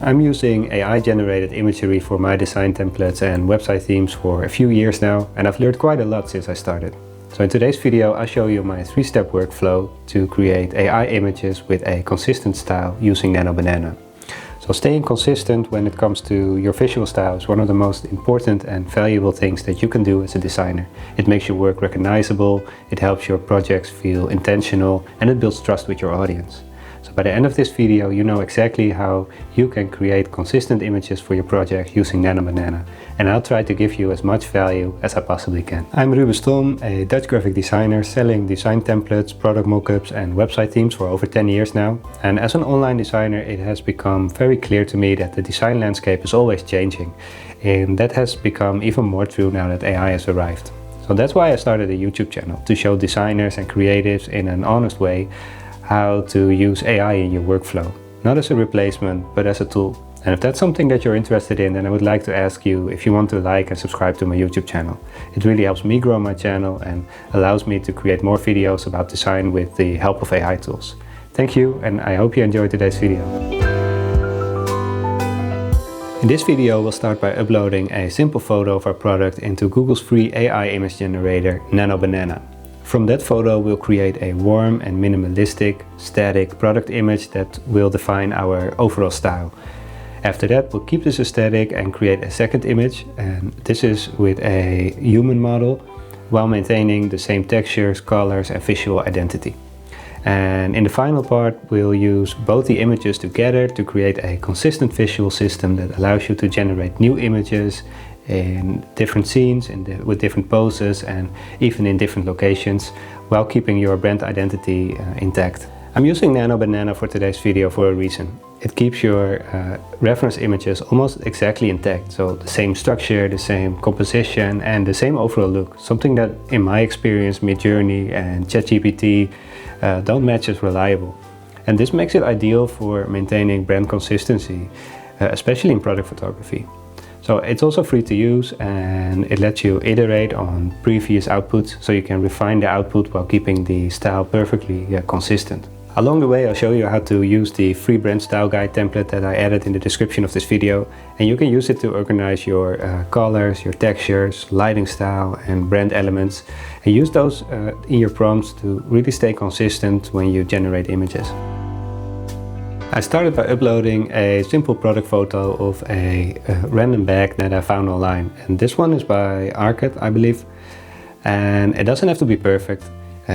I'm using AI-generated imagery for my design templates and website themes for a few years now, and I've learned quite a lot since I started. So in today's video I'll show you my 3-step workflow to create AI images with a consistent style using Nano Banana. So staying consistent when it comes to your visual style is one of the most important and valuable things that you can do as a designer. It makes your work recognizable, it helps your projects feel intentional, and it builds trust with your audience. So by the end of this video you know exactly how you can create consistent images for your project using Nano Banana, and I'll try to give you as much value as I possibly can. I'm Ruben Stolm, a Dutch graphic designer selling design templates, product mockups and website themes for over 10 years now. And as an online designer it has become very clear to me that the design landscape is always changing, and that has become even more true now that AI has arrived. So that's why I started a YouTube channel, to show designers and creatives in an honest way how to use AI in your workflow. Not as a replacement, but as a tool. And if that's something that you're interested in, then I would like to ask you if you want to like and subscribe to my YouTube channel. It really helps me grow my channel and allows me to create more videos about design with the help of AI tools. Thank you, and I hope you enjoyed today's video. In this video we'll start by uploading a simple photo of our product into Google's free AI image generator, Nano Banana. From that photo we'll create a warm and minimalistic, static product image that will define our overall style. After that we'll keep this aesthetic and create a second image, and this is with a human model while maintaining the same textures, colors and visual identity. And in the final part we'll use both the images together to create a consistent visual system that allows you to generate new images in different scenes, with different poses and even in different locations, while keeping your brand identity intact. I'm using Nano Banana for today's video for a reason. It keeps your reference images almost exactly intact, so the same structure, the same composition and the same overall look, something that in my experience Midjourney and ChatGPT don't match as reliable. And this makes it ideal for maintaining brand consistency, especially in product photography. So it's also free to use, and it lets you iterate on previous outputs, so you can refine the output while keeping the style perfectly consistent. Along the way I'll show you how to use the free brand style guide template that I added in the description of this video, and you can use it to organize your colors, your textures, lighting style and brand elements, and use those in your prompts to really stay consistent when you generate images. I started by uploading a simple product photo of a random bag that I found online, and this one is by Arcade, I believe, and it doesn't have to be perfect.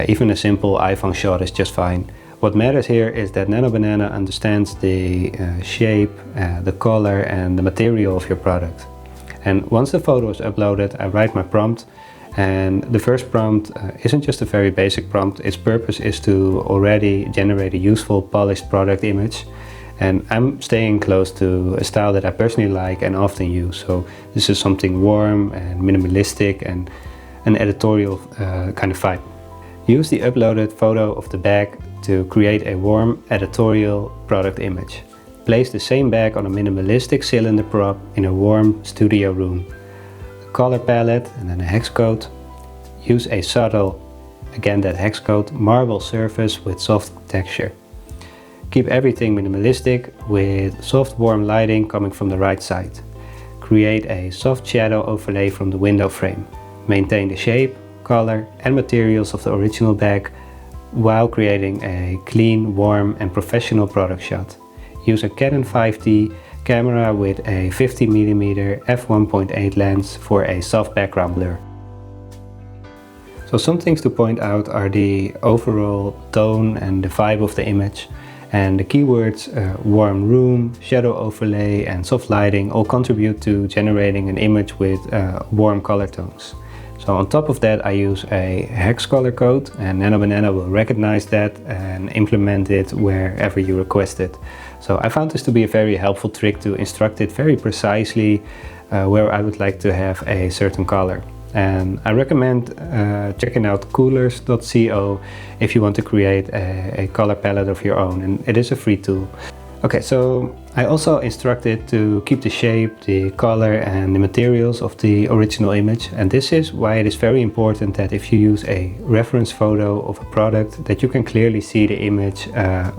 Even a simple iPhone shot is just fine. What matters here is that Nano Banana understands the shape, the color and the material of your product. And once the photo is uploaded I write my prompt, and the first prompt isn't just a very basic prompt. Its purpose is to already generate a useful polished product image, and I'm staying close to a style that I personally like and often use. So this is something warm and minimalistic and an editorial kind of vibe. Use the uploaded photo of the bag to create a warm editorial product image. Place the same bag on a minimalistic cylinder prop in a warm studio room. Color palette and then a hex coat. Use a subtle, again that hex coat, marble surface with soft texture. Keep everything minimalistic with soft warm lighting coming from the right side. Create a soft shadow overlay from the window frame. Maintain the shape, color and materials of the original bag while creating a clean, warm and professional product shot. Use a Canon 5D camera with a 50mm f1.8 lens for a soft background blur. So some things to point out are the overall tone and the vibe of the image, and the keywords warm room, shadow overlay and soft lighting all contribute to generating an image with warm color tones. So on top of that I use a hex color code, and Nano Banana will recognize that and implement it wherever you request it. So I found this to be a very helpful trick to instruct it very precisely where I would like to have a certain color. And I recommend checking out coolers.co if you want to create a color palette of your own, and it is a free tool. Okay, so I also instructed to keep the shape, the color and the materials of the original image, and this is why it is very important that if you use a reference photo of a product that you can clearly see the image,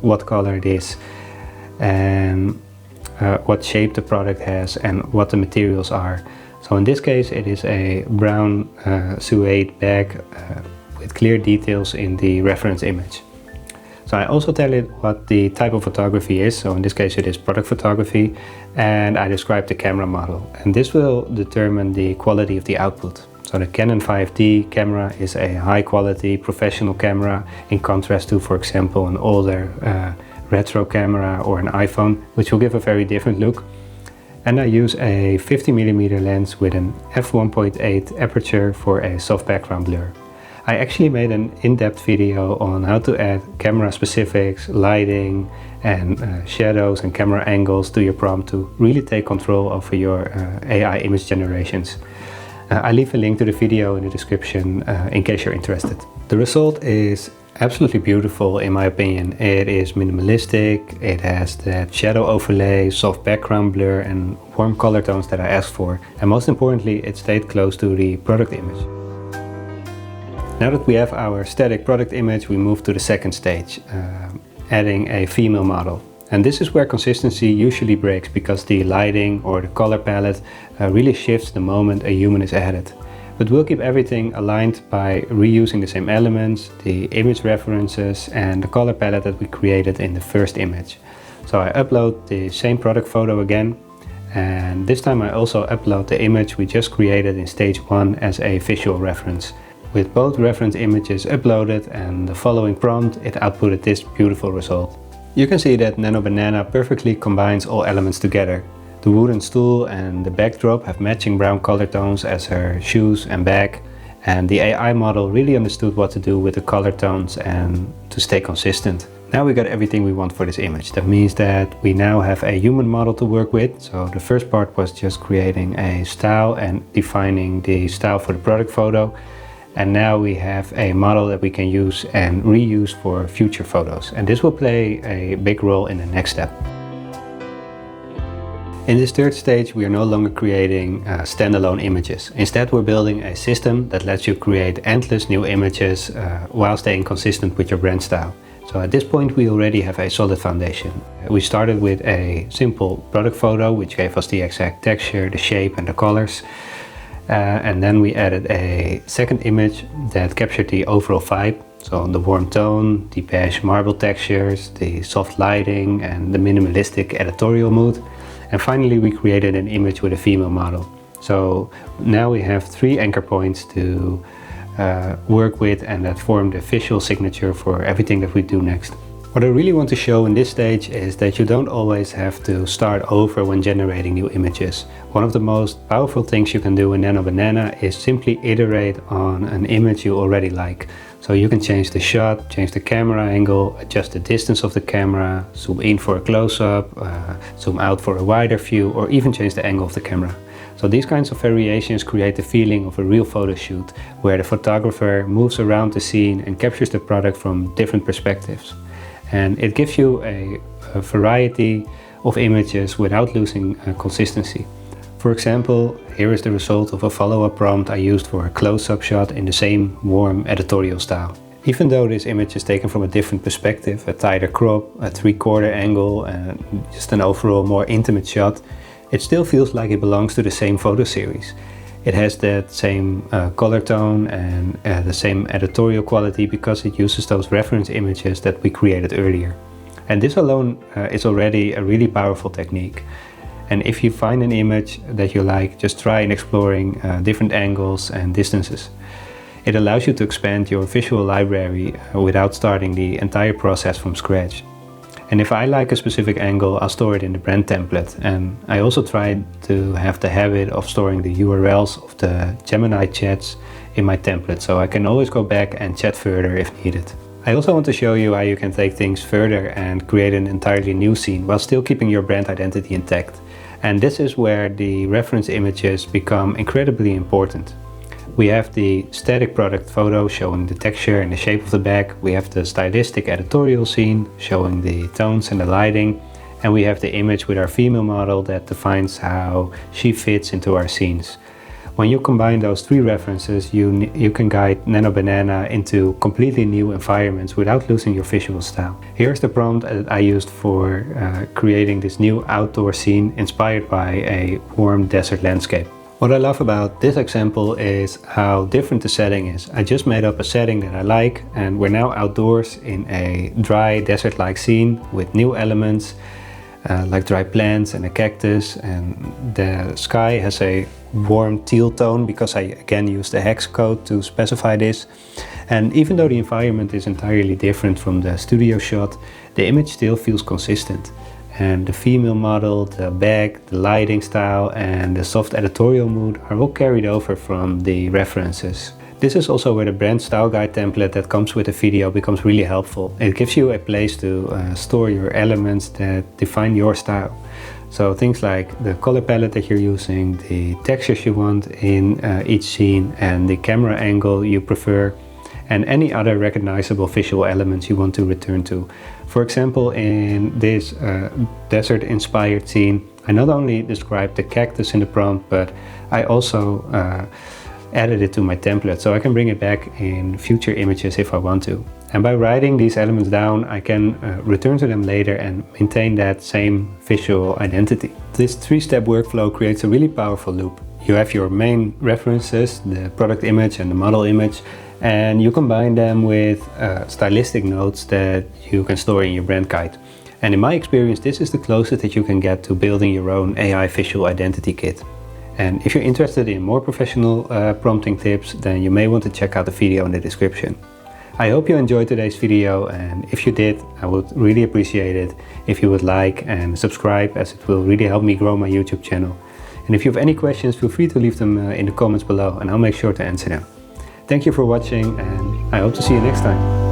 what color it is. And what shape the product has and what the materials are. So in this case it is a brown suede bag with clear details in the reference image. So I also tell it what the type of photography is, so in this case it is product photography, and I describe the camera model. And this will determine the quality of the output. So the Canon 5D camera is a high quality professional camera in contrast to, for example, an older retro camera or an iPhone, which will give a very different look. And I use a 50mm lens with an f1.8 aperture for a soft background blur. I actually made an in-depth video on how to add camera specifics, lighting and shadows and camera angles to your prompt to really take control over your AI image generations. I leave a link to the video in the description in case you're interested. The result is absolutely beautiful in my opinion. It is minimalistic, it has that shadow overlay, soft background blur and warm color tones that I asked for. And most importantly, it stayed close to the product image. Now that we have our static product image, we move to the second stage, adding a female model. And this is where consistency usually breaks because the lighting or the color palette really shifts the moment a human is added. But we'll keep everything aligned by reusing the same elements, the image references and the color palette that we created in the first image. So I upload the same product photo again, and this time I also upload the image we just created in stage 1 as a visual reference. With both reference images uploaded and the following prompt, it outputted this beautiful result. You can see that Nano Banana perfectly combines all elements together. The wooden stool and the backdrop have matching brown color tones as her shoes and bag, and the AI model really understood what to do with the color tones and to stay consistent. Now we got everything we want for this image. That means that we now have a human model to work with. So the first part was just creating a style and defining the style for the product photo. And now we have a model that we can use and reuse for future photos. And this will play a big role in the next step. In this third stage, we are no longer creating standalone images. Instead, we're building a system that lets you create endless new images while staying consistent with your brand style. So at this point, we already have a solid foundation. We started with a simple product photo, which gave us the exact texture, the shape and the colors. And then we added a second image that captured the overall vibe. So the warm tone, the beige marble textures, the soft lighting and the minimalistic editorial mood. And finally we created an image with a female model. So now we have 3 anchor points to work with and that form the visual signature for everything that we do next. What I really want to show in this stage is that you don't always have to start over when generating new images. One of the most powerful things you can do in Nano Banana is simply iterate on an image you already like. So you can change the shot, change the camera angle, adjust the distance of the camera, zoom in for a close-up, zoom out for a wider view, or even change the angle of the camera. So these kinds of variations create the feeling of a real photo shoot, where the photographer moves around the scene and captures the product from different perspectives. And it gives you a variety of images without losing consistency. For example, here is the result of a follow-up prompt I used for a close-up shot in the same warm editorial style. Even though this image is taken from a different perspective, a tighter crop, a 3/4 angle and just an overall more intimate shot, it still feels like it belongs to the same photo series. It has that same color tone and the same editorial quality because it uses those reference images that we created earlier. And this alone is already a really powerful technique. And if you find an image that you like, just try in exploring different angles and distances. It allows you to expand your visual library without starting the entire process from scratch. And if I like a specific angle, I'll store it in the brand template. And I also try to have the habit of storing the URLs of the Gemini chats in my template, so I can always go back and chat further if needed. I also want to show you how you can take things further and create an entirely new scene while still keeping your brand identity intact. And this is where the reference images become incredibly important. We have the static product photo showing the texture and the shape of the bag. We have the stylistic editorial scene showing the tones and the lighting. And we have the image with our female model that defines how she fits into our scenes. When you combine those three references, you can guide Nano Banana into completely new environments without losing your visual style. Here's the prompt that I used for creating this new outdoor scene inspired by a warm desert landscape. What I love about this example is how different the setting is. I just made up a setting that I like, and we're now outdoors in a dry desert-like scene with new elements like dry plants and a cactus, and the sky has a warm teal tone because I again used the hex code to specify this. And even though the environment is entirely different from the studio shot, the image still feels consistent. And the female model, the bag, the lighting style and the soft editorial mood are all carried over from the references. This is also where the brand style guide template that comes with the video becomes really helpful. It gives you a place to store your elements that define your style. So things like the color palette that you're using, the textures you want in each scene, and the camera angle you prefer, and any other recognizable visual elements you want to return to. For example, in this desert-inspired scene, I not only described the cactus in the prompt, but I also added it to my template, so I can bring it back in future images if I want to. And by writing these elements down, I can return to them later and maintain that same visual identity. This three-step workflow creates a really powerful loop. You have your main references, the product image and the model image, and you combine them with stylistic notes that you can store in your brand guide. And in my experience, this is the closest that you can get to building your own AI visual identity kit. And if you're interested in more professional prompting tips, then you may want to check out the video in the description. I hope you enjoyed today's video, and if you did, I would really appreciate it if you would like and subscribe, as it will really help me grow my YouTube channel. And if you have any questions, feel free to leave them in the comments below and I'll make sure to answer them. Thank you for watching, and I hope to see you next time.